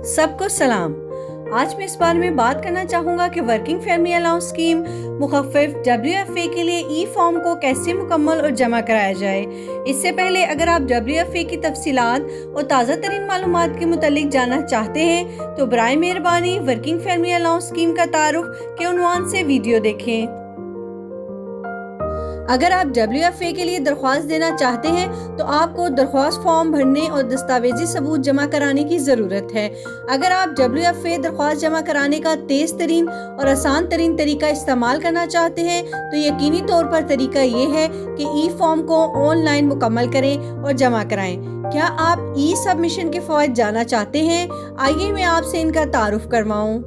सबको सलाम। आज मैं इस बारे में बात करना चाहूँगा कि वर्किंग फैमिली अलाउंस स्कीम मुखफ़्फ़ WFA के लिए ई फॉर्म को कैसे मुकम्मल और जमा कराया जाए। इससे पहले अगर आप WFA की तफसीलात और ताज़ा तरीन मालूमात के मुतालिक जानना चाहते हैं तो बराए मेहरबानी वर्किंग फैमिली अलाउंस स्कीम का तारुफ के उन्वान से वीडियो देखें। अगर आप WFA के लिए दरख्वास्त देना चाहते हैं तो आपको दरख्वास्त फॉर्म भरने और दस्तावेजी सबूत जमा कराने की ज़रूरत है। अगर आप WFA दरख्वास्त जमा कराने का तेज़ तरीन और आसान तरीन तरीका इस्तेमाल करना चाहते हैं तो यकीनी तौर पर तरीका ये है कि ई फॉर्म को ऑनलाइन मुकम्मल करें और जमा कराएं। क्या आप ई सबमिशन के फ़वाइद जानना चाहते हैं? आइए मैं आपसे इनका तारुफ करवाऊँ।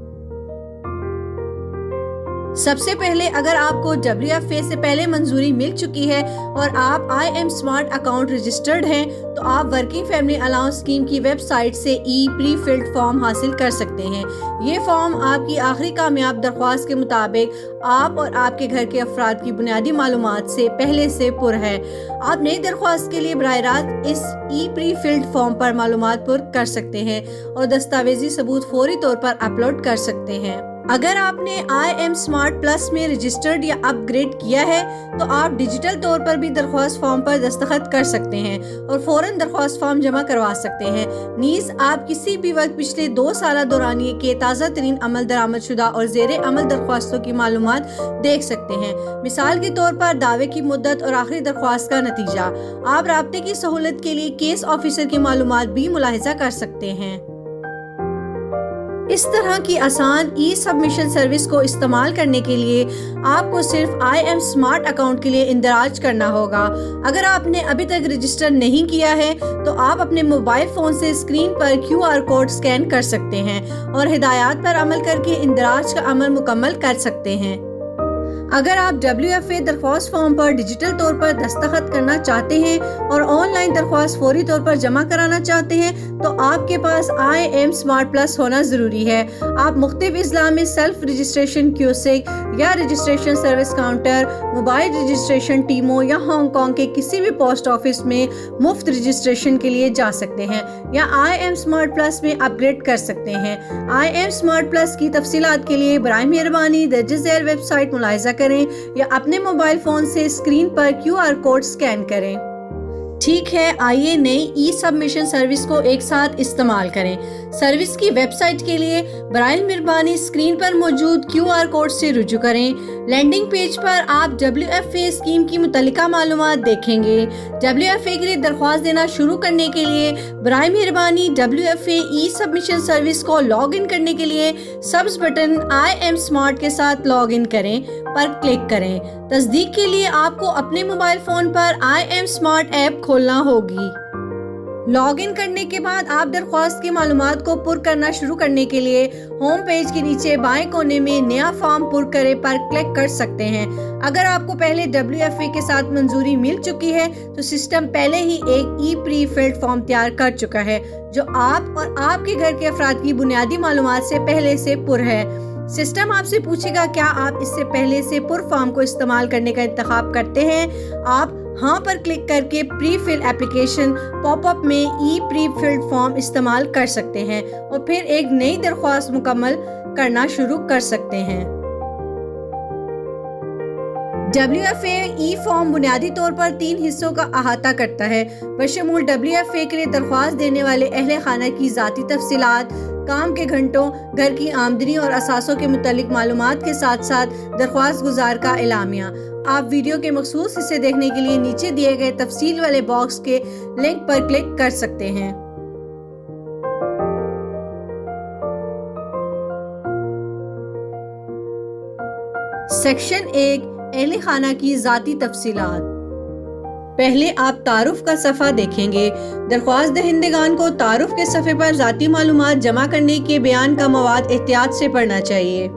सबसे पहले अगर आपको WFA से पहले मंजूरी मिल चुकी है और आप IM स्मार्ट अकाउंट रजिस्टर्ड हैं तो आप वर्किंग फैमिली अलाउंस स्कीम की वेबसाइट से ई प्री फिल्ड फॉर्म हासिल कर सकते हैं। ये फॉर्म आपकी आखिरी कामयाब दरख्वास्त के मुताबिक आप और आपके घर के अफराद की बुनियादी मालूमात से पहले से पुर है। आप नई दरख्वास्त के लिए बराह रास्त इस ई प्री फिल्ड फॉर्म पर मालूमात पुर कर सकते हैं और दस्तावेजी सबूत फौरी तौर पर अपलोड कर सकते हैं। अगर आपने IM स्मार्ट प्लस में रजिस्टर्ड या अपग्रेड किया है तो आप डिजिटल तौर पर भी दरख्वास्त फॉर्म पर दस्तखत कर सकते हैं और फौरन दरख्वास्त फॉर्म जमा करवा सकते हैं। नीज़ आप किसी भी वक्त पिछले 2 साल दौरानिए के ताज़ा तरीन अमल दरामद शुदा और ज़ेरे अमल दरख्वास्तों की मालूमात देख सकते हैं। मिसाल के तौर पर दावे की मुद्दत और आखिरी दरख्वास्त का नतीजा। आप राब्ते की सहूलत के लिए केस ऑफिसर की मालूमात भी मुलाहिजा कर सकते हैं। इस तरह की आसान ई सबमिशन सर्विस को इस्तेमाल करने के लिए आपको सिर्फ IM स्मार्ट अकाउंट के लिए इंदराज करना होगा। अगर आपने अभी तक रजिस्टर नहीं किया है तो आप अपने मोबाइल फ़ोन से स्क्रीन पर QR कोड स्कैन कर सकते हैं और हिदायत पर अमल करके इंदराज का अमल मुकम्मल कर सकते हैं। अगर आप WFA दरख्वास्त फॉर्म पर डिजिटल तौर पर दस्तखत करना चाहते हैं और ऑनलाइन दरख्वास्त फौरी तौर पर जमा कराना चाहते हैं तो आपके पास IM स्मार्ट प्लस होना ज़रूरी है। आप मुख्तलिफ अज़ला में सेल्फ रजिस्ट्रेशन क्यूसिक या registration service counter, mobile registration टीमों या हांगकॉन्ग के किसी भी पोस्ट ऑफिस में मुफ्त रजिस्ट्रेशन के लिए जा सकते हैं या IM स्मार्ट प्लस में अपग्रेड कर सकते हैं। IM स्मार्ट प्लस की तफसीलात के लिए बराए मेहरबानी दर्ज झेल वेबसाइट मुलाहिजा करें या अपने मोबाइल फोन से स्क्रीन पर QR कोड स्कैन करें। ठीक है, आइए नई ई सबमिशन सर्विस को एक साथ इस्तेमाल करें। सर्विस की वेबसाइट के लिए बराए मेहरबानी स्क्रीन पर मौजूद QR कोड से रुजू करें। लैंडिंग पेज पर आप WFA स्कीम की मुतल्लिका मालूमात देखेंगे। WFA के लिए दरख्वास्त देना शुरू करने के लिए बराए मेहरबानी WFA ई सबमिशन सर्विस को लॉग इन करने के लिए सब्ज बटन IM स्मार्ट के साथ लॉग इन करें पर क्लिक करें। तस्दीक के लिए आपको अपने मोबाइल फोन पर IM स्मार्ट ऐप खोलना होगी। लॉग इन करने के बाद आप दरख्वास्त की मालूमात को पुर करना शुरू करने के लिए होम पेज के नीचे बाएं कोने में नया फॉर्म पुर करे पर क्लिक कर सकते हैं। अगर आपको पहले WFA के साथ मंजूरी मिल चुकी है तो सिस्टम पहले ही एक ई प्री फिल्ड फॉर्म तैयार कर चुका है जो आप और आपके घर के अफराद की बुनियादी मालूमात से पहले से पुर है। सिस्टम आपसे पूछेगा क्या आप इससे पहले से पुर फॉर्म को इस्तेमाल करने का इंतखाब करते हैं। आप हाँ पर क्लिक करके प्री फिल एप्लीकेशन पॉपअप में ई प्री फिल्ड फॉर्म इस्तेमाल कर सकते हैं और फिर एक नई दरख्वास्त मुकम्मल करना शुरू कर सकते हैं। WFA ई फॉर्म बुनियादी तौर पर 3 हिस्सों का अहाता करता है बशमूल WFA के लिए दरख्वास्त देने वाले अहले खाना की ज़ाती तफसीलात, काम के घंटों, घर की आमदनी और असासों के मुतालिक मालूमात के साथ साथ दरख्वास्त गुजार का एलामिया। आप वीडियो के मखसूस हिस्से देखने के लिए नीचे दिए गए तफसील वाले बॉक्स के लिंक पर क्लिक कर सकते हैं। सेक्शन 1 अहले खाना की ज़ाती तफसीलात। पहले आप तारुफ का सफ़ा देखेंगे। दरख्वास्त दहिंदगान को तारुफ के सफ़े पर ज़ाती मालूमात जमा करने के बयान का मवाद एहतियात से पढ़ना चाहिए।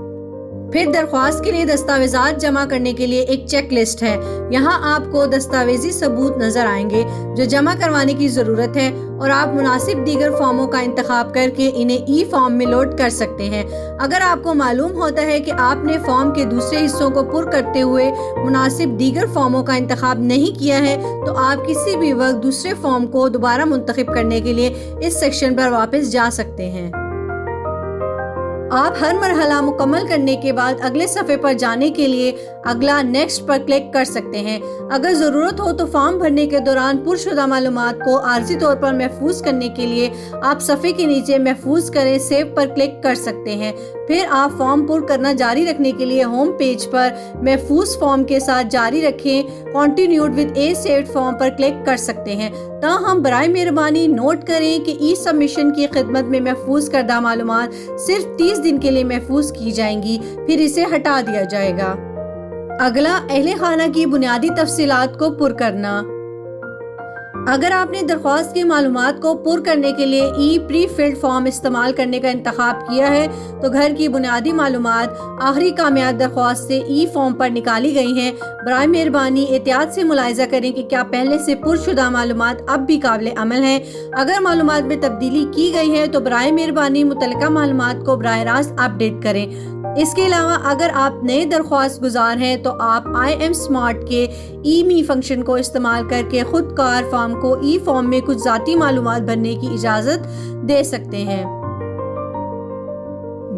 फिर दरख्वास्त के लिए दस्तावेज़ात जमा करने के लिए एक चेक लिस्ट है। यहाँ आपको दस्तावेजी सबूत नज़र आएंगे जो जमा करवाने की ज़रूरत है और आप मुनासिब दीगर फॉर्मों का इंतखाब करके इन्हें ई फॉर्म में लोड कर सकते हैं। अगर आपको मालूम होता है कि आपने फॉर्म के दूसरे हिस्सों को पुर करते हुए मुनासिब दीगर फॉर्मों का इंतखाब नहीं किया है तो आप किसी भी वक्त दूसरे फॉर्म को दोबारा मुंतखब करने के लिए इस सेक्शन पर वापस जा सकते हैं। आप हर मरहला मुकम्मल करने के बाद अगले सफ़े पर जाने के लिए अगला नेक्स्ट पर क्लिक कर सकते हैं। अगर ज़रूरत हो तो फॉर्म भरने के दौरान पुरशुदा मालूमात को आर्जी तौर पर महफूज करने के लिए आप सफ़े के नीचे महफूज करें सेव पर क्लिक कर सकते हैं। फिर आप फॉर्म पुर करना जारी रखने के लिए होम पेज पर महफूज फॉर्म के साथ जारी रखें continued with A saved form पर क्लिक कर सकते हैं। ताहम बराए मेहरबानी नोट करें कि ई सबमिशन की खिदमत में महफूज करदा मालूमात सिर्फ 30 दिन के लिए महफूज की जाएंगी, फिर इसे हटा दिया जाएगा। अगला, अहले खाना की बुनियादी तफसीलात को पुर करना। अगर आपने दरख्वास्त की मालूमात को पुर करने के लिए ई प्री फिल्ड फॉर्म इस्तेमाल करने का इंतखाब किया है तो घर की बुनियादी मालूमात आखिरी कामयाब दरख्वास्त से ई फॉर्म पर निकाली गई हैं। बराए मेहरबानी एहतियात से मुलाहिजा करें कि क्या पहले से पुरशुदा मालूमात अब भी काबिल अमल हैं। अगर मालूमात में तब्दीली की गई है तो बराए मेहरबानी मुतल्लिका मालूमात को बराह रास्त अपडेट करें। इसके अलावा अगर आप नए दरख्वास्त गुजार हैं तो आप IM स्मार्ट के ई-मी फंक्शन को इस्तेमाल करके खुद कार फॉर्म को ई फॉर्म में कुछ ज़ाती मालूमात भरने की इजाज़त दे सकते हैं।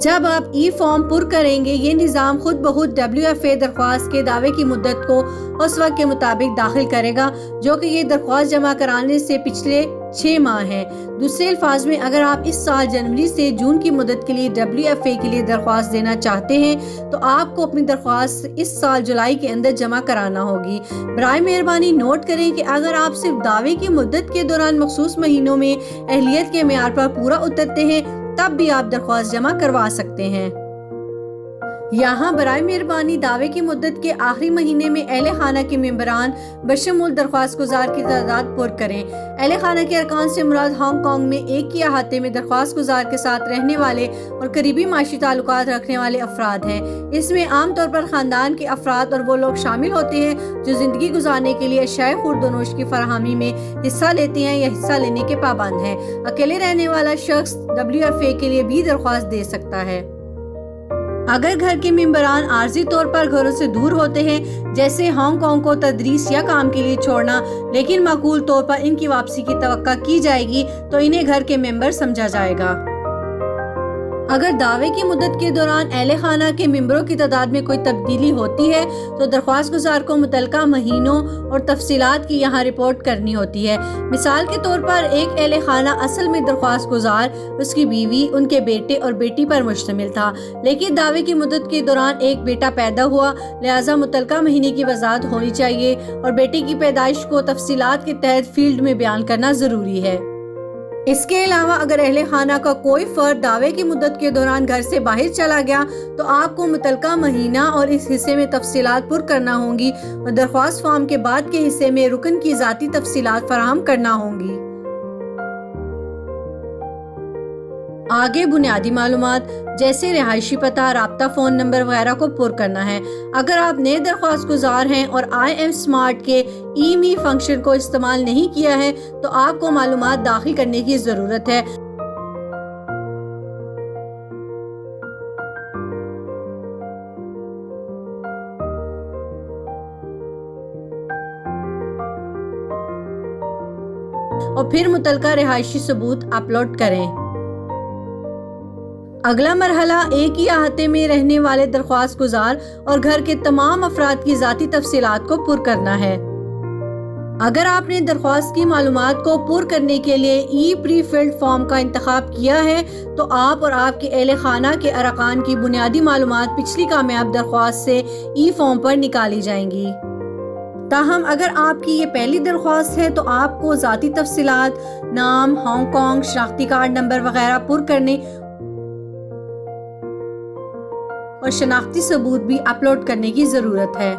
जब आप ई फॉर्म पुर करेंगे ये निज़ाम खुद ब खुद WFA दरख्वास्त के दावे की मुद्दत को उस वक्त के मुताबिक दाखिल करेगा जो कि ये दरख्वास्त जमा कराने से पिछले 6 माह है। दूसरे अल्फाज में अगर आप इस साल जनवरी से जून की मुद्दत के लिए WFA के लिए दरख्वास्त देना चाहते हैं तो आपको अपनी दरख्वास्त इस साल जुलाई के अंदर जमा कराना होगी। बराए मेहरबानी नोट करें कि अगर आप सिर्फ दावे की मुद्दत के दौरान मखसूस महीनों में अहलियत के मेयार पर पूरा उतरते हैं तब भी आप दरख्वास्त जमा करवा सकते हैं। यहाँ बराए मेहरबानी दावे की मुद्दत के आखिरी महीने में अहले खाना के मेंबरान बशमूल दरख्वास्त गुजार की तादाद पुर करें। अहले खाना के अरकान से मुराद हांगकांग में एक ही अहाते में दरख्वास्त गुजार के साथ रहने वाले और करीबी माशी ताल्लुकात रखने वाले अफराद हैं। इसमें आम तौर पर खानदान के अफराद और वो लोग शामिल होते हैं जो जिंदगी गुजारने के लिए अशाए खुर्दोनोश की फराहमी में हिस्सा लेते हैं या हिस्सा लेने के पाबंद हैं। अकेले रहने वाला शख्स WFA के लिए भी दरख्वास्त दे सकता है। अगर घर के मेंबरान आर्जी तौर पर घरों से दूर होते हैं जैसे हांगकांग को तदरीस या काम के लिए छोड़ना लेकिन माकूल तौर पर इनकी वापसी की तवक्का की जाएगी तो इन्हें घर के मेंबर समझा जाएगा। अगर दावे की मुद्दत के दौरान अहले खाना के मेंबरों की तादाद में कोई तब्दीली होती है तो दरख्वास्त गुजार को मुतल्लिका महीनों और तफसीलात की यहाँ रिपोर्ट करनी होती है। मिसाल के तौर पर एक अहले खाना असल में दरख्वास्त गुजार, उसकी बीवी, उनके बेटे और बेटी पर मुश्तमिल था, लेकिन दावे की मुद्दत के दौरान एक बेटा पैदा हुआ, लिहाजा मुतल्लिका महीने की वजाहत होनी चाहिए और बेटे की पैदाइश को तफसीलात के तहत फील्ड में बयान करना ज़रूरी है। इसके अलावा अगर अहले खाना का कोई फर्द दावे की मुद्दत के दौरान घर से बाहर चला गया तो आपको मुतल्लिका महीना और इस हिस्से में तफसीलात पुर करना होंगी और दरख्वास्त फॉर्म के बाद के हिस्से में रुकन की ज़ाती तफसीलात फराहम करना होंगी। आगे बुनियादी मालूमात जैसे रिहायशी पता, राब्ता फ़ोन नंबर वगैरह को पुर करना है। अगर आप नए दरख्वास्त गुजार हैं और IM स्मार्ट के ई-मी फंक्शन को इस्तेमाल नहीं किया है तो आपको मालूमात दाखिल करने की ज़रूरत है। और फिर मुतल्लिका रिहायशी सबूत अपलोड करें। अगला मरहला एक ही अहाते में रहने वाले दरख्वास्त गुजार और घर के तमाम अफराद की ज़ाती तफसीलात को पुर करना है। अगर आपने दरख्वास्त की मालूमात को पुर करने के लिए ई प्री फिल्ड फॉर्म का इंतखाब किया है तो आप और आपके अहले खाना के अरकान की बुनियादी मालूमात पिछली कामयाब दरख्वास्त से ई फॉर्म पर निकाली जाएंगी। ताहम अगर आपकी ये पहली दरख्वास्त है तो आपको ज़ाती तफसीलात, नाम, हांगकांग, शनाख्ती कार्ड नंबर वगैरह पुर करने और शनाख्ती सबूत भी अपलोड करने की ज़रूरत है।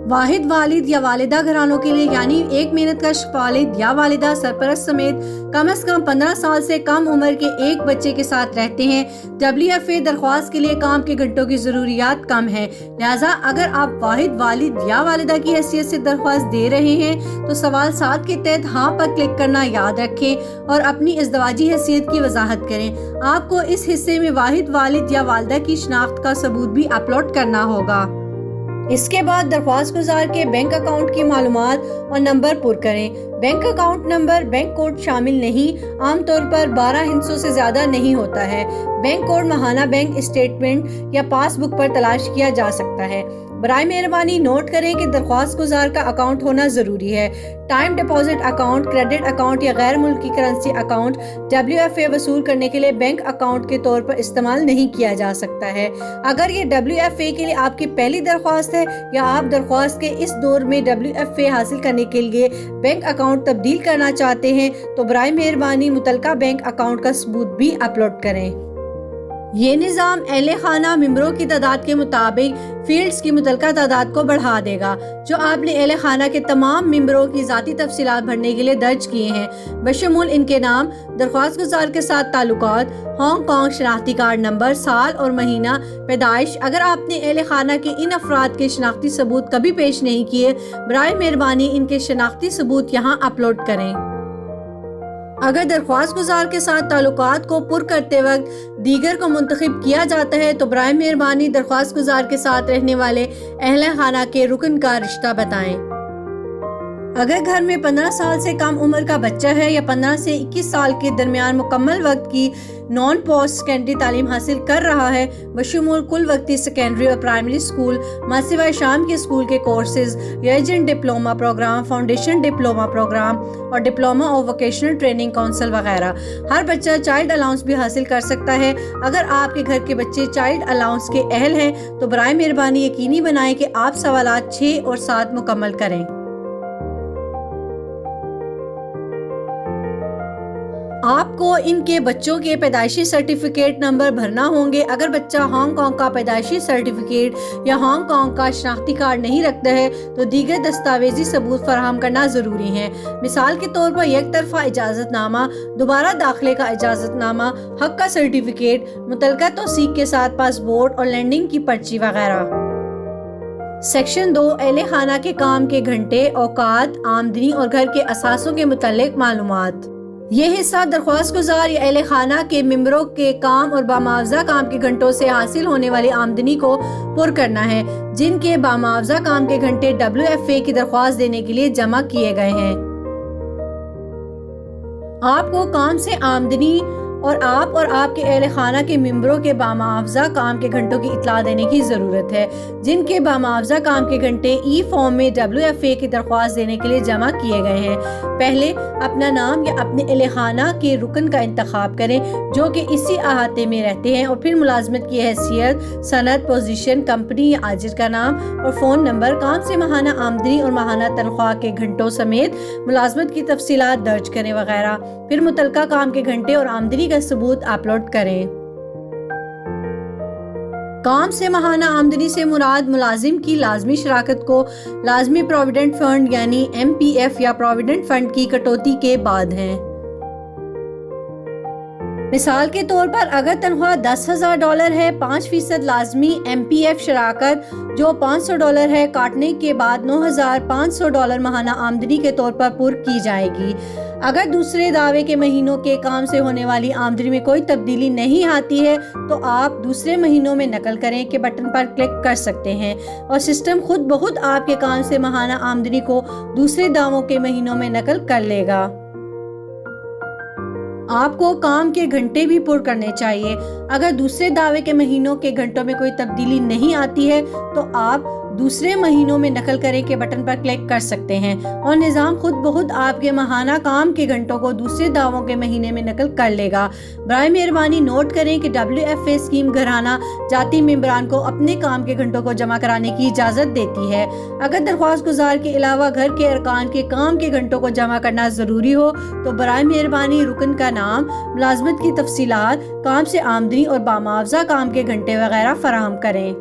वाहिद वालिद या वालिदा घरानों के लिए यानी एक मेहनत कश वालिद या वालिदा सरपरस्त समेत कम से कम 15 साल से कम उम्र के एक बच्चे के साथ रहते हैं। WFA दरख्वास्त के लिए काम के घंटों की ज़रूरियात कम है, लिहाजा अगर आप वाहिद वालिद या वालिदा की हैसियत से दरख्वास्त दे रहे हैं तो सवाल 7 के तहत हाँ पर क्लिक करना याद रखें और अपनी इज़दवाजी हैसियत की वजाहत करें। आपको इस हिस्से में वाहिद वालिद या वालिदा की शनाख्त का सबूत भी अपलोड करना होगा। اس کے بعد درخواست گزار کے بینک اکاؤنٹ کی معلومات اور نمبر پر کریں۔ Bank account number bank code شامل نہیں، عام طور پر 12 ہندسوں سے زیادہ نہیں ہوتا ہے۔ بینک کوڈ ماہانہ بینک اسٹیٹمنٹ یا پاس بک پر تلاش کیا جا سکتا ہے۔ برائے مہربانی نوٹ کریں کہ درخواست گزار کا اکاؤنٹ ہونا ضروری ہے۔ Time deposit account, credit account یا غیر ملکی کرنسی اکاؤنٹ WFA وصول کرنے کے لیے بینک اکاؤنٹ کے طور پر استعمال نہیں کیا جا سکتا ہے۔ اگر یہ WFA کے لیے آپ کی پہلی درخواست ہے یا آپ درخواست کے اس دور میں WFA حاصل کرنے کے لیے بینک اکاؤنٹ تبدیل کرنا چاہتے ہیں تو برائے مہربانی متعلقہ بینک اکاؤنٹ کا ثبوت بھی اپلوڈ کریں۔ یہ نظام اہل خانہ ممبروں کی تعداد کے مطابق فیلڈز کی متعلقہ تعداد کو بڑھا دے گا جو آپ نے اہل خانہ کے تمام ممبروں کی ذاتی تفصیلات بھرنے کے لیے درج کیے ہیں، بشمول ان کے نام، درخواست گزار کے ساتھ تعلقات، ہانگ کانگ شناختی کارڈ نمبر، سال اور مہینہ پیدائش۔ اگر آپ نے اہل خانہ کے ان افراد کے شناختی ثبوت کبھی پیش نہیں کیے، برائے مہربانی ان کے شناختی ثبوت یہاں اپلوڈ کریں۔ اگر درخواست گزار کے ساتھ تعلقات کو پر کرتے وقت دیگر کو منتخب کیا جاتا ہے تو برائے مہربانی درخواست گزار کے ساتھ رہنے والے اہل خانہ کے رکن کا رشتہ بتائیں۔ اگر گھر میں 15 سال سے کم عمر کا بچہ ہے یا 15 سے 21 سال کے درمیان مکمل وقت کی نان پوسٹ سیکنڈری تعلیم حاصل کر رہا ہے، بشمول کل وقتی سیکنڈری اور پرائمری اسکول، ماسوائے شام کے اسکول کے courses, regent diploma program, foundation diploma program اور diploma of vocational training council وغیرہ، ہر بچہ چائلڈ الاؤنس بھی حاصل کر سکتا ہے۔ اگر آپ کے گھر کے بچے چائلڈ الاؤنس کے اہل ہیں تو برائے مہربانی یقینی بنائیں کہ آپ سوالات 6 اور 7 مکمل کریں۔ آپ کو ان کے بچوں کے پیدائشی سرٹیفکیٹ نمبر بھرنا ہوں گے۔ اگر بچہ ہانگ کانگ کا پیدائشی سرٹیفکیٹ یا ہانگ کانگ کا شناختی کارڈ نہیں رکھتا ہے تو دیگر دستاویزی ثبوت فراہم کرنا ضروری ہے۔ مثال کے طور پر یک طرفہ اجازت نامہ، دوبارہ داخلے کا اجازت نامہ، حق کا سرٹیفکیٹ، متعلقہ توثیق کے ساتھ پاسپورٹ اور لینڈنگ کی پرچی وغیرہ۔ سیکشن 2 اہل خانہ کے کام کے گھنٹے، اوقات، آمدنی اور گھر کے اثاثوں کے متعلق معلومات۔ یہ حصہ درخواست گزار یا اہل خانہ کے ممبروں کے کام اور بامعاوضہ کام کے گھنٹوں سے حاصل ہونے والی آمدنی کو پر کرنا ہے جن کے بامعاوضہ کام کے گھنٹے WFA کی درخواست دینے کے لیے جمع کیے گئے ہیں۔ آپ کو کام سے آمدنی اور آپ کے اہل خانہ کے ممبروں کے بامعاوضہ کام کے گھنٹوں کی اطلاع دینے کی ضرورت ہے جن کے بامعاوضہ کام کے گھنٹے ای فارم میں WFA کی درخواست دینے کے لیے جمع کیے گئے ہیں۔ پہلے اپنا نام یا اپنے اہل خانہ کے رکن کا انتخاب کریں جو کہ اسی احاطے میں رہتے ہیں اور پھر ملازمت کی حیثیت، صنعت، پوزیشن، کمپنی یا آجر کا نام اور فون نمبر، کام سے ماہانہ آمدنی اور ماہانہ تنخواہ کے گھنٹوں سمیت ملازمت کی تفصیلات درج کریں وغیرہ۔ پھر متعلقہ کام کے گھنٹے اور آمدنی کا ثبوت اپلوڈ کریں۔ کام سے ماہانہ آمدنی سے مراد ملازم کی لازمی شراکت کو لازمی پروویڈنٹ فنڈ یعنی MPF یا پروویڈنٹ فنڈ کی کٹوتی کے بعد ہیں۔ مثال کے طور پر اگر تنخواہ $10,000 ہے، 5% لازمی MPF شراکت جو $500 ہے کاٹنے کے بعد $9,500 ماہانہ آمدنی کے طور پر پر کی جائے گی۔ اگر دوسرے دعوے کے مہینوں کے کام سے ہونے والی آمدنی میں کوئی تبدیلی نہیں آتی ہے تو آپ دوسرے مہینوں میں نقل کریں کے بٹن پر کلک کر سکتے ہیں اور سسٹم خود بخود آپ کے کام سے ماہانہ آمدنی کو دوسرے دعووں کے مہینوں میں نقل کر لے گا۔ آپ کو کام کے گھنٹے بھی پر کرنے چاہیے۔ اگر دوسرے دعوے کے مہینوں کے گھنٹوں میں کوئی تبدیلی نہیں آتی ہے تو آپ دوسرے مہینوں میں نقل کریں کے بٹن پر کلک کر سکتے ہیں اور نظام خود بخود آپ کے ماہانہ کام کے گھنٹوں کو دوسرے دعووں کے مہینے میں نقل کر لے گا۔ برائے مہربانی نوٹ کریں کہ WFA اسکیم گھرانہ جاتی ممبران کو اپنے کام کے گھنٹوں کو جمع کرانے کی اجازت دیتی ہے۔ اگر درخواست گزار کے علاوہ گھر کے ارکان کے کام کے گھنٹوں کو جمع کرنا ضروری ہو تو برائے مہربانی رکن کا نام، ملازمت کی تفصیلات، کام سے آمدنی اور بامعاوضہ کام کے گھنٹے وغیرہ فراہم کریں۔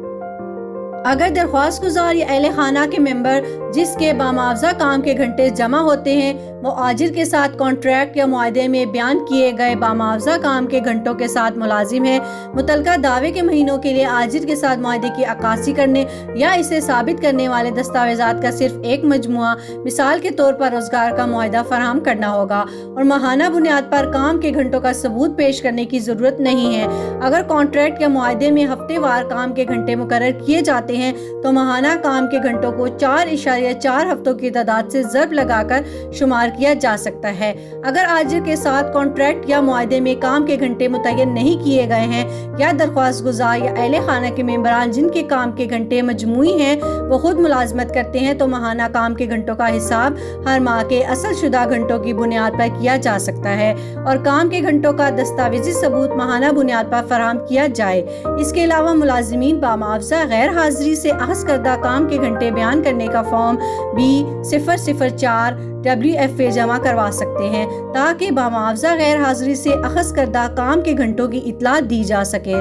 اگر درخواست گزار یا اہل خانہ کے ممبر جس کے بامعاوضہ کام کے گھنٹے جمع ہوتے ہیں وہ آجر کے ساتھ کانٹریکٹ یا معاہدے میں بیان کیے گئے بامعاوضہ کام کے گھنٹوں کے ساتھ ملازم ہے۔ متعلقہ دعوے کے مہینوں کے لیے آجر کے ساتھ معاہدے کی عکاسی کرنے یا اسے ثابت کرنے والے دستاویزات کا صرف ایک مجموعہ، مثال کے طور پر روزگار کا معاہدہ فراہم کرنا ہوگا، اور ماہانہ بنیاد پر کام کے گھنٹوں کا ثبوت پیش کرنے کی ضرورت نہیں ہے۔ اگر کانٹریکٹ یا معاہدے میں ہفتے وار کام کے گھنٹے مقرر کیے جاتے ہیں تو ماہانہ کام کے گھنٹوں کو 4.4 ہفتوں کی تعداد سے ضرب لگا کر شمار کیا جا سکتا ہے۔ اگر آجر کے ساتھ کانٹریکٹ یا معاہدے میں کام کے گھنٹے متعین نہیں کیے گئے ہیں یا درخواست گزار یا اہل خانہ کے ممبران جن کے کام کے گھنٹے مجموعی ہیں وہ خود ملازمت کرتے ہیں تو ماہانہ کام کے گھنٹوں کا حساب ہر ماہ کے اصل شدہ گھنٹوں کی بنیاد پر کیا جا سکتا ہے اور کام کے گھنٹوں کا دستاویزی ثبوت ماہانہ بنیاد پر فراہم کیا جائے۔ اس کے علاوہ ملازمین بامعاوضہ غیر حاضری سے اخذ کردہ کام کے گھنٹے بیان کرنے کا فارم B004 WFA جمع کروا سکتے ہیں تاکہ بامعاوضہ غیر حاضری سے اخذ کردہ کام کے گھنٹوں کی اطلاع دی جا سکے۔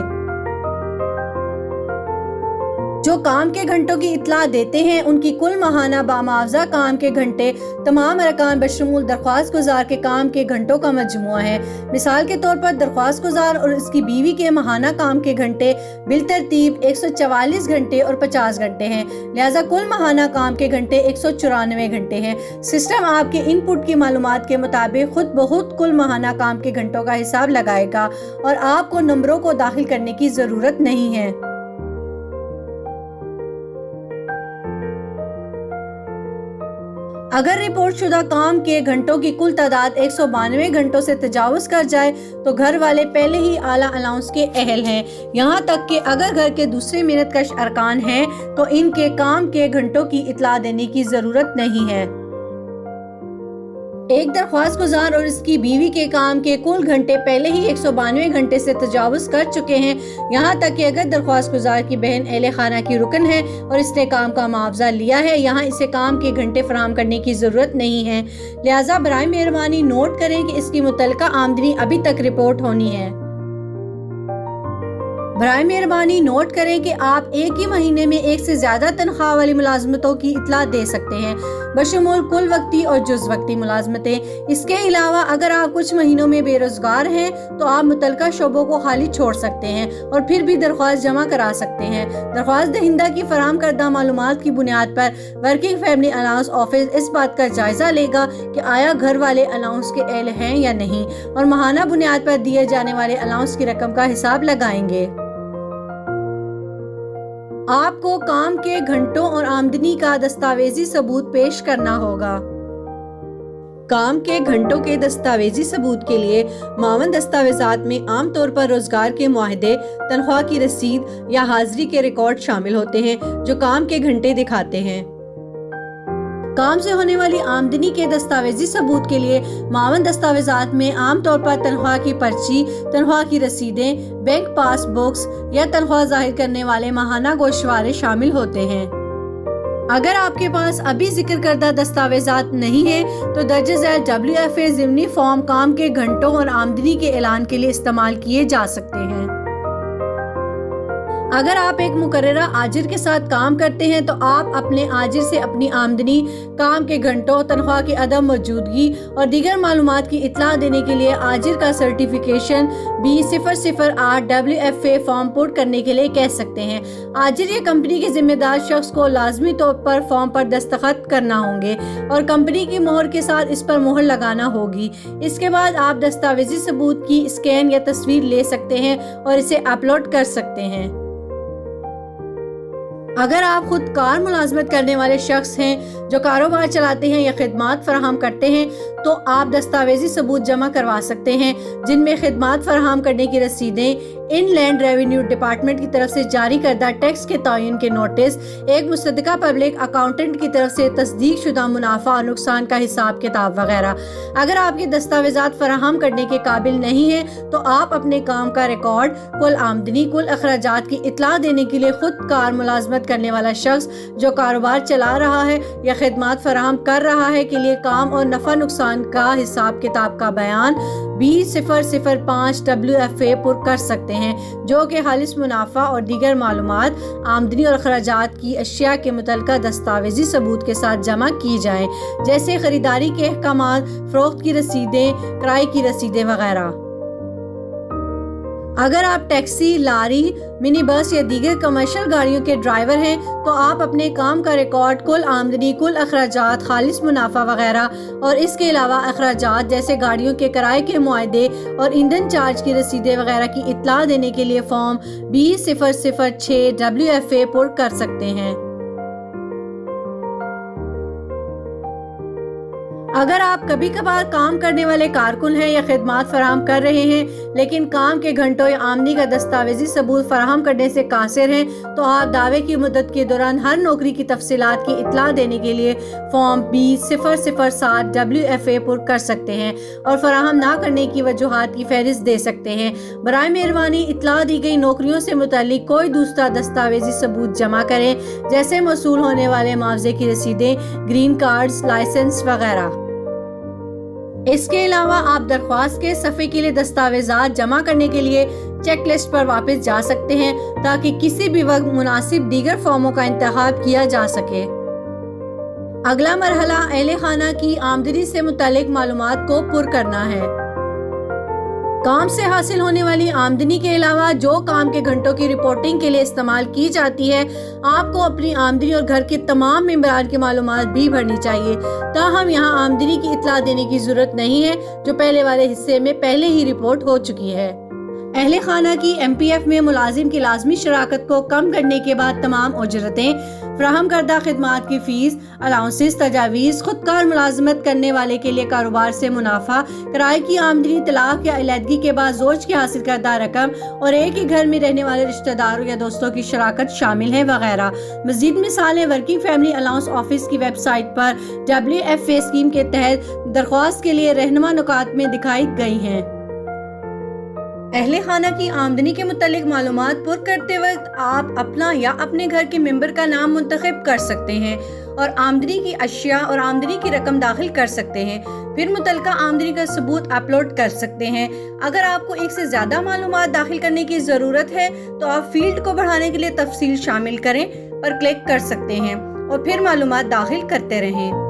جو کام کے گھنٹوں کی اطلاع دیتے ہیں ان کی کل ماہانہ بامعاوضہ کام کے گھنٹے تمام ارکان بشمول درخواست گزار کے کام کے گھنٹوں کا مجموعہ ہے۔ مثال کے طور پر درخواست گزار اور اس کی بیوی کے ماہانہ کام کے گھنٹے بالترتیب 144 گھنٹے اور 50 گھنٹے ہیں، لہذا کل ماہانہ کام کے گھنٹے 194 گھنٹے ہیں۔ سسٹم آپ کے ان پٹ کی معلومات کے مطابق خود بخود کل ماہانہ کام کے گھنٹوں کا حساب لگائے گا اور آپ کو نمبروں کو داخل کرنے کی ضرورت نہیں ہے۔ اگر رپورٹ شدہ کام کے گھنٹوں کی کل تعداد 192 گھنٹوں سے تجاوز کر جائے تو گھر والے پہلے ہی اعلیٰ الاؤنس کے اہل ہیں، یہاں تک کہ اگر گھر کے دوسرے محنت کش ارکان ہیں تو ان کے کام کے گھنٹوں کی اطلاع دینے کی ضرورت نہیں ہے۔ ایک درخواست گزار اور اس کی بیوی کے کام کے کل گھنٹے پہلے ہی 192 گھنٹے سے تجاوز کر چکے ہیں، یہاں تک کہ اگر درخواست گزار کی بہن اہل خانہ کی رکن ہے اور اس نے کام کا معاوضہ لیا ہے، یہاں اسے کام کے گھنٹے فراہم کرنے کی ضرورت نہیں ہے، لہٰذا برائے مہربانی نوٹ کریں کہ اس کی متعلقہ آمدنی ابھی تک رپورٹ ہونی ہے۔ برائے مہربانی نوٹ کریں کہ آپ ایک ہی مہینے میں ایک سے زیادہ تنخواہ والی ملازمتوں کی اطلاع دے سکتے ہیں، بشمول کل وقتی اور جز وقتی ملازمتیں۔ اس کے علاوہ اگر آپ کچھ مہینوں میں بے روزگار ہیں تو آپ متعلقہ شعبوں کو خالی چھوڑ سکتے ہیں اور پھر بھی درخواست جمع کرا سکتے ہیں۔ درخواست دہندہ کی فراہم کردہ معلومات کی بنیاد پر ورکنگ فیملی الاؤنس آفس اس بات کا جائزہ لے گا کہ آیا گھر والے الاؤنس کے اہل ہیں یا نہیں، اور ماہانہ بنیاد پر دیے جانے والے الاؤنس کی رقم کا حساب لگائیں گے۔ آپ کو کام کے گھنٹوں اور آمدنی کا دستاویزی ثبوت پیش کرنا ہوگا۔ کام کے گھنٹوں کے دستاویزی ثبوت کے لیے معاون دستاویزات میں عام طور پر روزگار کے معاہدے، تنخواہ کی رسید یا حاضری کے ریکارڈ شامل ہوتے ہیں جو کام کے گھنٹے دکھاتے ہیں۔ کام سے ہونے والی آمدنی کے دستاویزی ثبوت کے لیے معاون دستاویزات میں عام طور پر تنخواہ کی پرچی، تنخواہ کی رسیدیں، بینک پاس بکس یا تنخواہ ظاہر کرنے والے ماہانہ گوشوارے شامل ہوتے ہیں۔ اگر آپ کے پاس ابھی ذکر کردہ دستاویزات نہیں ہیں تو درج ذیل WFA ضمنی فارم کام کے گھنٹوں اور آمدنی کے اعلان کے لیے استعمال کیے جا سکتے ہیں۔ اگر آپ ایک مقررہ آجر کے ساتھ کام کرتے ہیں تو آپ اپنے آجر سے اپنی آمدنی، کام کے گھنٹوں، تنخواہ کی عدم موجودگی اور دیگر معلومات کی اطلاع دینے کے لیے آجر کا سرٹیفیکیشن B008 WFA فارم پٹ کرنے کے لیے کہہ سکتے ہیں۔ آجر یا کمپنی کے ذمہ دار شخص کو لازمی طور پر فارم پر دستخط کرنا ہوں گے اور کمپنی کی مہر کے ساتھ اس پر مہر لگانا ہوگی۔ اس کے بعد آپ دستاویزی ثبوت کی اسکین یا تصویر لے سکتے ہیں اور اسے اپلوڈ کر سکتے ہیں۔ اگر آپ خود کار ملازمت کرنے والے شخص ہیں جو کاروبار چلاتے ہیں یا خدمات فراہم کرتے ہیں تو آپ دستاویزی ثبوت جمع کروا سکتے ہیں جن میں خدمات فراہم کرنے کی رسیدیں، ان لینڈ ریونیو ڈپارٹمنٹ کی طرف سے جاری کردہ ٹیکس کے تعین کے نوٹس، ایک مصدقہ پبلک اکاؤنٹنٹ کی طرف سے تصدیق شدہ منافع اور نقصان کا حساب کتاب وغیرہ۔ اگر آپ کے دستاویزات فراہم کرنے کے قابل نہیں ہیں تو آپ اپنے کام کا ریکارڈ، کل آمدنی، کل اخراجات کی اطلاع دینے کے لیے خود کار ملازمت کرنے والا شخص جو کاروبار چلا رہا ہے یا خدمات فراہم کر رہا ہے کے لیے کام اور نفع نقصان नुकसान का हिसाब किताब का बयान 2005 WFA पर कर सकते हैं, जो कि खालिस मुनाफा और दीगर मालूमात, आमदनी और अखराजात की अशिया के मुतल्लिका दस्तावेजी सबूत के साथ जमा की जाएं, जैसे खरीदारी के अहकामात, फरोख्त की रसीदें, किराए की रसीदें वगैरह। अगर आप टैक्सी, लारी, मिनी बस या दीगर कमर्शियल गाड़ियों के ड्राइवर हैं तो आप अपने काम का रिकॉर्ड, कुल आमदनी, कुल अखराजात, खालिस मुनाफा वगैरह और इसके अलावा अखराजात जैसे गाड़ियों के किराए के मुआहदे और ईंधन चार्ज की रसीदें वगैरह की इत्तला देने के लिए फॉर्म 2006 WFA पुर कर सकते हैं। अगर आप कभी कभार काम करने वाले कारकुन हैं या खिदमात फराहम कर रहे हैं लेकिन काम के घंटों या आमदनी का दस्तावेजी सबूत फराहम करने से कासिर हैं, तो आप दावे की मुद्दत के दौरान हर नौकरी की तफसीलात की इत्तला देने के लिए फॉर्म 2007 WFA पुर कर सकते हैं और फराहम ना करने की वजूहात की फहरिस्त दे सकते हैं। बराए मेहरबानी इत्तला दी गई नौकरियों से मुताल्लिक कोई दूसरा दस्तावेजी सबूत जमा करें, जैसे मौसूल होने वाले मुआवजे की रसीदें, ग्रीन कार्ड्स, लाइसेंस वगैरह। इसके अलावा आप दरख्वास्त के सफ़े के लिए दस्तावेज़ात जमा करने के लिए चेक लिस्ट पर वापस जा सकते हैं ताकि किसी भी वक्त मुनासिब दीगर फॉर्मों का इंतखाब किया जा सके। अगला मरहला अहले खाना की आमदनी से मुतालिक मालूमात को पुर करना है। काम से हासिल होने वाली आमदनी के अलावा जो काम के घंटों की रिपोर्टिंग के लिए इस्तेमाल की जाती है, आपको अपनी आमदनी और घर के तमाम मेंबरान की मालूमात भी भरनी चाहिए। ताहम यहाँ आमदनी की इत्तला देने की जरूरत नहीं है, जो पहले वाले हिस्से में पहले ही रिपोर्ट हो चुकी है। अहले खाना की MPF में मुलाजिम की लाजमी शराकत को कम करने के बाद तमाम उजरतें, फ्राहम करदा खिदमात की फीस, अलाउंसेस, तजावीज़, खुदकार मुलाजमत करने वाले के लिए कारोबार से मुनाफा, किराए की आमदनी, तलाक या अलहदगी के बाद ज़ौज की हासिल करदा रकम और एक ही घर में रहने वाले रिश्तेदारों या दोस्तों की शराकत शामिल है वगैरह। मज़ीद मिसालें वर्किंग फैमिली अलाउंस ऑफिस की वेबसाइट पर WFA स्कीम के तहत दरख्वास्त के लिए रहनुमा नुकात में दिखाई गई हैं। अहले खाना की आमदनी के मुतालिक मालूमात पुर करते वक्त आप अपना या अपने घर के मेंबर का नाम मुंतखब कर सकते हैं और आमदनी की अशिया और आमदनी की रकम दाखिल कर सकते हैं। फिर मुतलका आमदनी का सबूत अपलोड कर सकते हैं। अगर आपको एक से ज़्यादा मालूमात दाखिल करने की ज़रूरत है तो आप फील्ड को बढ़ाने के लिए तफसील शामिल करें पर क्लिक कर सकते हैं और फिर मालूमात दाखिल करते रहें।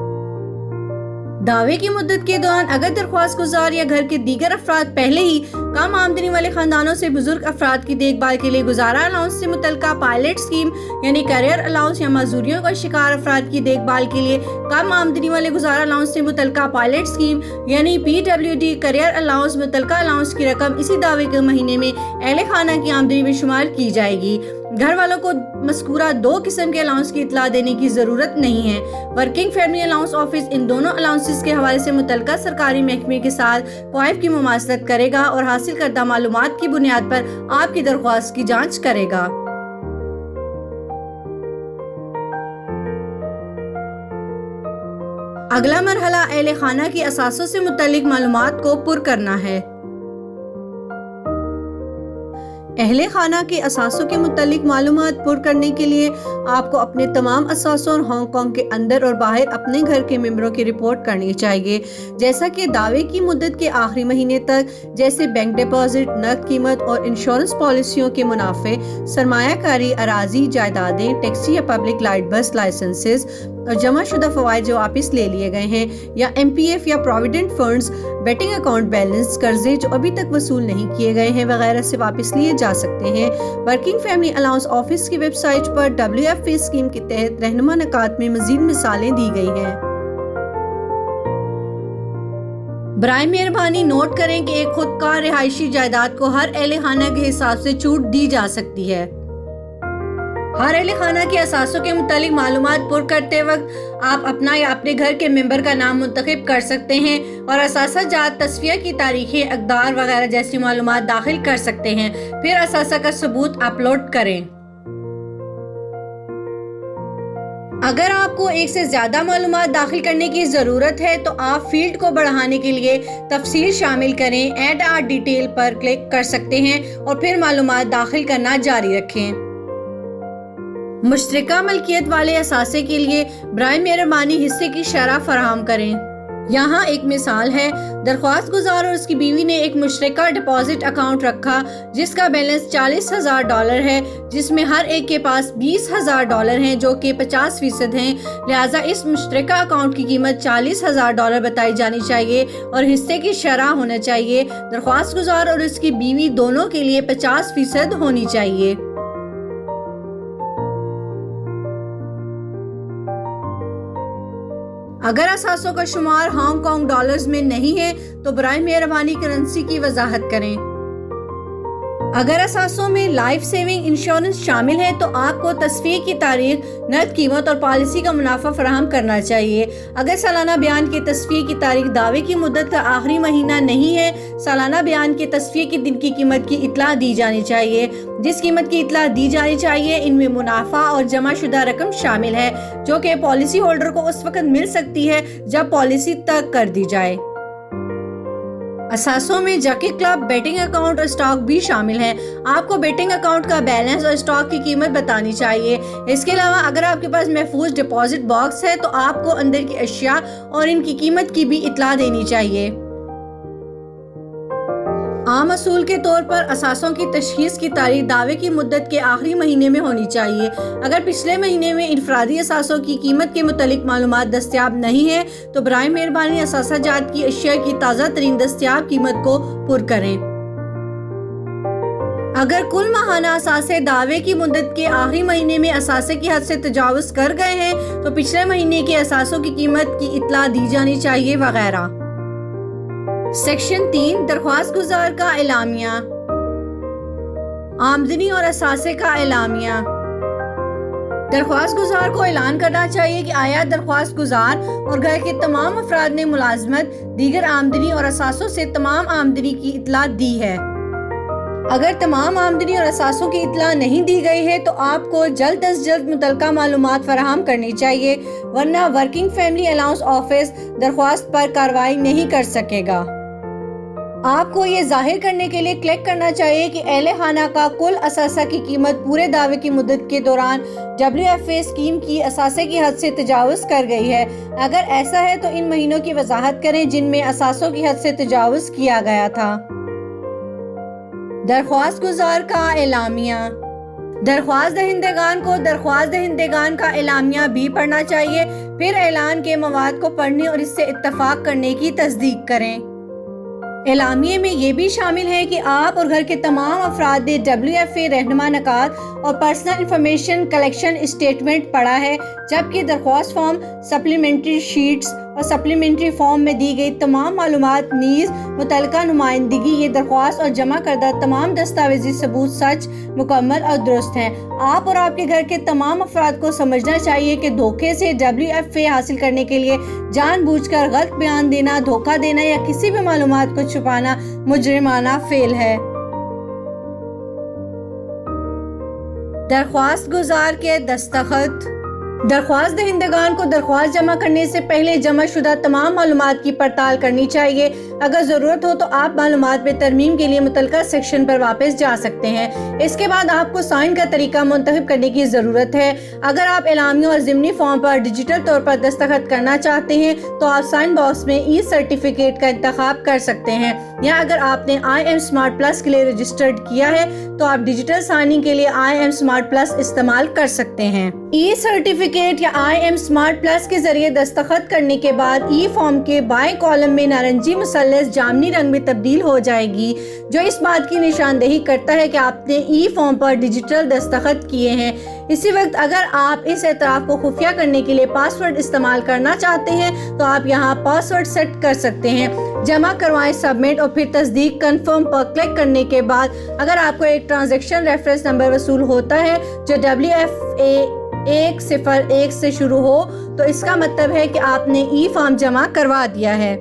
दावे की मुद्दत के दौरान अगर दरख्वास्त गुजार या घर के दीगर अफराद पहले ही कम आमदनी वाले खानदानों से बुजुर्ग अफराद की देखभाल के लिए गुजारा अलाउंस से मुतलका पायलट स्कीम यानी करियर अलाउंस या मजदूरियों का शिकार अफराद की देखभाल के लिए कम आमदनी वाले गुजारा अलाउंस से मुतलका पायलट स्कीम यानी PWD करियर अलाउंस मुतलका अलाउंस की रकम इसी दावे के महीने में अहले खाना की आमदनी में शुमार की जाएगी। घर वालों को मज़कूरा दो किस्म के अलाउंस की इत्तला देने की ज़रूरत नहीं है। Working family allowance office in दोनों अलाउंसेस के हवाले से मुतलका सरकारी महकमे के साथ क्वाइफ की मुमासलत करेगा और हासिल करदा मालूमात की बुनियाद पर आपकी दरख्वास्त की जांच करेगा। अगला मरहला अहले खाना की असासों से मुतल्लिक मालूमात को पुर करना है। अहले खाना के असासों के मुतालिक मालूमात पुर करने के लिए आपको अपने तमाम असासों और हांगकांग के अंदर और बाहर अपने घर के मेंबरों की रिपोर्ट करनी चाहिए, जैसा कि दावे की मुद्दत के आखिरी महीने तक, जैसे बैंक डिपॉजिट, नकद कीमत और इंश्योरेंस पॉलिसियों के मुनाफे, सरमायाकारी, अराजी, जायदादें, टैक्सी या पब्लिक लाइट बस लाइसेंसेस और जमा शुदा फवाइद जो वापस ले लिए गए हैं, या MPF या provident funds, betting account balance, कर्जे जो अभी तक वसूल नहीं किए गए हैं वगैरह से वापस लिए जा सकते हैं। वर्किंग फैमिली अलाउंस ऑफिस की वेबसाइट पर WFA स्कीम के तहत रहनुमा नुकात में मजीद मिसालें दी गई हैं। बराए मेहरबानी नोट करें कि एक खुदकार रिहायशी जायदाद को हर अहले खाना के हिसाब से छूट दी जा सकती है। हर अहले खाना के असासों के मुतालिक मालूमात पुर करते वक्त आप अपना या अपने घर के मेंबर का नाम मुंतखब कर सकते हैं और असासा जात, तस्फिया की तारीखें, अक़दार वगैरह जैसी मालूमात दाखिल कर सकते हैं। फिर असासा का सबूत अपलोड करें। अगर आपको एक से ज़्यादा मालूमात दाखिल करने की ज़रूरत है तो आप फील्ड को बढ़ाने के लिए तफसील शामिल करें, ऐड आर डिटेल पर क्लिक कर सकते हैं और फिर मालूमात दाखिल करना जारी रखें। मुश्तरका मलकियत वाले असासे के लिए बराए मेहरबानी हिस्से की शरह फराहम करें। यहाँ एक मिसाल है, दरख्वास्त गुजार और उसकी बीवी ने एक मुश्तरका डिपॉजिट अकाउंट रखा जिसका बैलेंस $40,000 है, जिसमें हर एक के पास $20,000 हैं जो कि 50% हैं। लिहाजा इस मुश्तरका अकाउंट की कीमत $40,000 बताई जानी चाहिए और हिस्से की शरह होना चाहिए। दरख्वास्त गुजार और उसकी बीवी दोनों के लिए 50% होनी चाहिए। अगर असासों का शुमार हांगकांग डॉलर्स में नहीं है तो बराए मेहरबानी करेंसी की वजाहत करें। अगर असासों में लाइफ सेविंग इंश्योरेंस शामिल है तो आपको तस्वीर की तारीख, नकद कीमत और पॉलिसी का मुनाफा फराहम करना चाहिए। अगर सालाना बयान की तस्वीर की तारीख दावे की मुद्दत का आखिरी महीना नहीं है, सालाना बयान के तस्वीर के दिन की कीमत की इतला दी जानी चाहिए। जिस कीमत की इतला दी जानी चाहिए इनमें मुनाफा और जमा शुदा रकम शामिल है जो कि पॉलिसी होल्डर को उस वक्त मिल सकती है जब पॉलिसी तक कर दी जाए। असासों में जॉकी क्लब, बेटिंग अकाउंट और स्टॉक भी शामिल हैं। आपको बेटिंग अकाउंट का बैलेंस और स्टॉक की कीमत बतानी चाहिए। इसके अलावा अगर आपके पास महफूज डिपॉजिट बॉक्स है तो आपको अंदर की अशिया और इनकी कीमत की भी इतला देनी चाहिए। आम असूल के तौर पर असासों की तशखीस की तारीख दावे की मुद्दत के आखिरी महीने में होनी चाहिए। अगर पिछले महीने में इनफरादी असासों की कीमत के मुतालिक मालूमात दस्तियाब नहीं है तो बराए मेहरबानी असासा जात की अशिया की ताज़ा तरीन दस्तियाब कीमत को पुर करें। अगर कुल माहाना असासे दावे की मुद्दत के आखिरी महीने में असासे की हद से तजावुज़ कर गए हैं तो पिछले महीने के असासों की कीमत की इतला दी जानी चाहिए वगैरह। सेक्शन 3 दरख्वास्त गुजार का एलामिया। आमदनी और असासे का एलामिया। दरख्वास्त गुजार को ऐलान करना चाहिए कि आया दरख्वास्त गुजार और घर के तमाम अफराद ने मुलाजमत, दीगर आमदनी और असासों से तमाम आमदनी की इतला दी है। अगर तमाम आमदनी और असासों की इतला नहीं दी गई है तो आपको जल्द अज जल्द मुतलका मालूमात फराहम करनी चाहिए, वरना वर्किंग फैमिली अलाउंस ऑफिस दरख्वास्त पर कार्रवाई नहीं कर सकेगा। आपको ये जाहिर करने के लिए क्लिक करना चाहिए कि अहले खाना का कुल असासा की कीमत पूरे दावे की मुद्दत के दौरान WFA स्कीम की असासे की हद से तजावुज़ कर गई है। अगर ऐसा है तो इन महीनों की वजाहत करें जिनमें असासों की हद से तजावुज़ किया गया था। दरख्वास्त गुजार का एलामिया। दरख्वास्त दहिंदगान को दरख्वास्त दहिंदगान का एलामिया भी पढ़ना चाहिए, फिर ऐलान के मवाद को पढ़ने और इससे इत्तफाक करने की तस्दीक करें। एलामिये में ये भी शामिल है कि आप और घर के तमाम अफराद ने WFA रहनुमा नकात और पर्सनल इंफॉर्मेशन कलेक्शन स्टेटमेंट पढ़ा है, जबकि दरख्वास्त फॉर्म, सप्लीमेंट्री शीट्स और सप्लीमेंट्री फॉर्म में दी गई तमाम मालूमात नीज़ मुतलका नुमाइंदगी ये दरख्वास्त और जमा करदा तमाम दस्तावेजी सबूत सच, मुकम्मल और दुरुस्त हैं। आप और आपके घर के तमाम अफराद को समझना चाहिए कि धोखे से WFA हासिल करने के लिए जानबूझकर गलत बयान देना, धोखा देना या किसी भी मालूमात को छुपाना मुजरिमाना फेल है। दरख्वास्त गुजार के दस्तखत। दरख्वास्त दहिंदगान को दरख्वास्त जमा करने से पहले जमा शुदा तमाम मालूमात की पड़ताल करनी चाहिए। अगर ज़रूरत हो तो आप मालूमात में तरमीम के लिए मुतलका सेक्शन पर वापस जा सकते हैं। इसके बाद आपको साइन का तरीका मुंतखब करने की ज़रूरत है। अगर आप एलामिया और ज़िमनी फॉर्म पर डिजिटल तौर पर दस्तखत करना चाहते हैं तो आप साइन बॉक्स में ई सर्टिफिकेट का इंतखाब कर सकते हैं, या अगर आपने IM स्मार्ट प्लस के लिए रजिस्टर्ड किया है तो आप डिजिटल साइनिंग के लिए IM स्मार्ट प्लस इस्तेमाल कर सकते हैं। ई सर्टिफिकेट या IM स्मार्ट प्लस के जरिए दस्तखत करने के बाद ई फॉर्म के बाएं कॉलम में नारंगी मुसल्लस जामनी रंग में तब्दील हो जाएगी, जो इस बात की निशानदेही करता है कि आपने ई फॉर्म पर डिजिटल दस्तखत किए हैं। इसी वक्त अगर आप इस एतराफ़ को खुफिया करने के लिए पासवर्ड इस्तेमाल करना चाहते हैं तो आप यहाँ पासवर्ड सेट कर सकते हैं। जमा करवाएं, सबमिट और फिर तस्दीक कन्फर्म पर क्लिक करने के बाद अगर आपको एक ट्रांजैक्शन रेफरेंस नंबर वसूल होता है जो WFA 101 से शुरू हो तो इसका मतलब है कि आपने ई फॉर्म जमा करवा दिया है।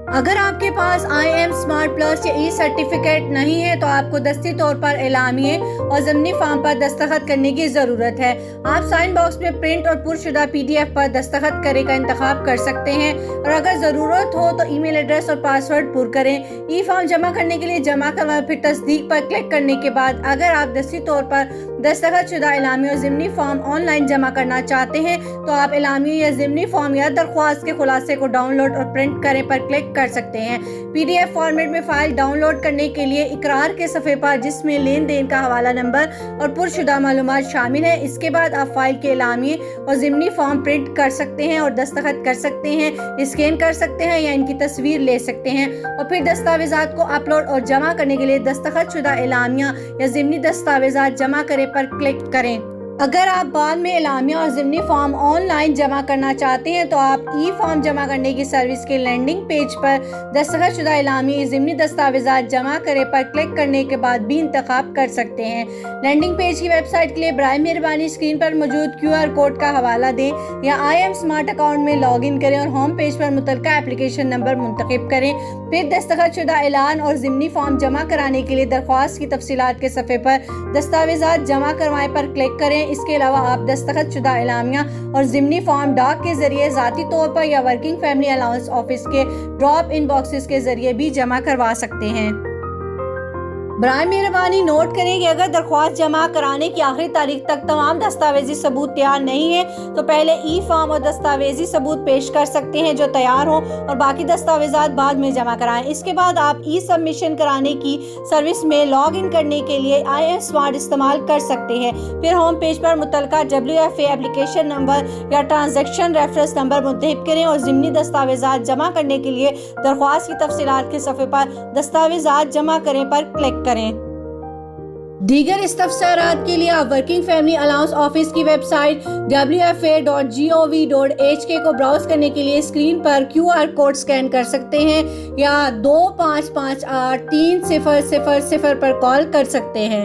अगर आपके पास IM स्मार्ट प्लस या ई सर्टिफिकेट नहीं है तो आपको दस्ती तौर पर एलामिये और ज़मनी फॉर्म पर दस्तखत करने की ज़रूरत है। आप साइन बॉक्स में प्रिंट और पुरशुदा PDF पर दस्तखत करे का इंतखाब कर सकते हैं और अगर ज़रूरत हो तो ईमेल एड्रेस और पासवर्ड पुर करें। ई फॉर्म जमा करने के लिए जमा करवाएं, फिर तस्दीक पर क्लिक करने के बाद अगर आप दस्ती तौर पर दस्तखत शुदा एलामी और ज़िमनी फॉर्म ऑनलाइन जमा करना चाहते हैं तो आप एलामी या ज़िमनी फॉर्म या दरख्वास्त के खुलासे को डाउनलोड और प्रिंट करें पर क्लिक कर सकते हैं। PDF फॉर्मेट में फाइल डाउनलोड करने के लिए इकरार के सफ़े पर जिसमें लेन देन का हवाला नंबर और पुरशुदा मालूमात शामिल है, इसके बाद आप फाइल के एलामी और ज़िमनी फॉर्म प्रिंट कर सकते हैं और दस्तखत कर सकते हैं, स्कैन कर सकते हैं या इनकी तस्वीर ले सकते हैं और फिर दस्तावेज़ात को अपलोड और जमा करने के लिए दस्तखत शुदा एलामिया या ज़िमनी दस्तावेज़ात जमा करें पर क्लिक करें। अगर आप बाद में एलामिया और ज़िमनी फॉर्म ऑनलाइन जमा करना चाहते हैं तो आप ई फॉर्म जमा करने की सर्विस के लैंडिंग पेज पर दस्तखत शुदा एलामी ज़िमनी दस्तावेज़ात जमा करें पर क्लिक करने के बाद भी इंतखाब कर सकते हैं। लैंडिंग पेज की वेबसाइट के लिए बराए मेहरबानी स्क्रीन पर मौजूद QR कोड का हवाला दें या IM स्मार्ट अकाउंट में लॉग इन करें और होम पेज पर मुतलका एप्लीकेशन नंबर मुंतखब करें। फिर दस्तखत शुदा एलान और ज़िमनी फॉर्म जमा कराने के लिए दरख्वास्त की तफसीलात के सफ़े पर दस्तावेज़ात जमा करवाएं पर क्लिक करें। इसके अलावा आप दस्तखत शुदा एलामिया और ज़िमनी फॉर्म डाक के जरिए ज़ाती तौर पर या वर्किंग फैमिली अलाउंस ऑफिस के ड्रॉप इन बॉक्सेस के जरिए भी जमा करवा सकते हैं। बराए मेहरबानी नोट करें कि अगर दरख्वास्त जमा कराने की आखिरी तारीख तक तमाम दस्तावेजी सबूत तैयार नहीं है तो पहले ई फॉर्म और दस्तावेजी सबूत पेश कर सकते हैं जो तैयार हो और बाकी दस्तावेजात बाद में जमा कराएं। इसके बाद आप ई सबमिशन कराने की सर्विस में लॉग इन करने के लिए IM स्मार्ट इस्तेमाल कर सकते हैं। फिर होम पेज पर मुतलका WFA एप्लीकेशन नंबर या ट्रांजैक्शन रेफरेंस नंबर मुंतखब करें और ज़िमनी दस्तावेजात जमा करने के लिए दरख्वास्त की तफसीलात के सफ़े पर दस्तावेजात जमा करें पर क्लिक करें। दीगर इस्तफसारात के लिए आप वर्किंग फैमिली अलाउंस ऑफिस की वेबसाइट wfa.gov.hk को ब्राउज करने के लिए स्क्रीन पर QR कोड स्कैन कर सकते हैं या 2558 3000 पर कॉल कर सकते हैं।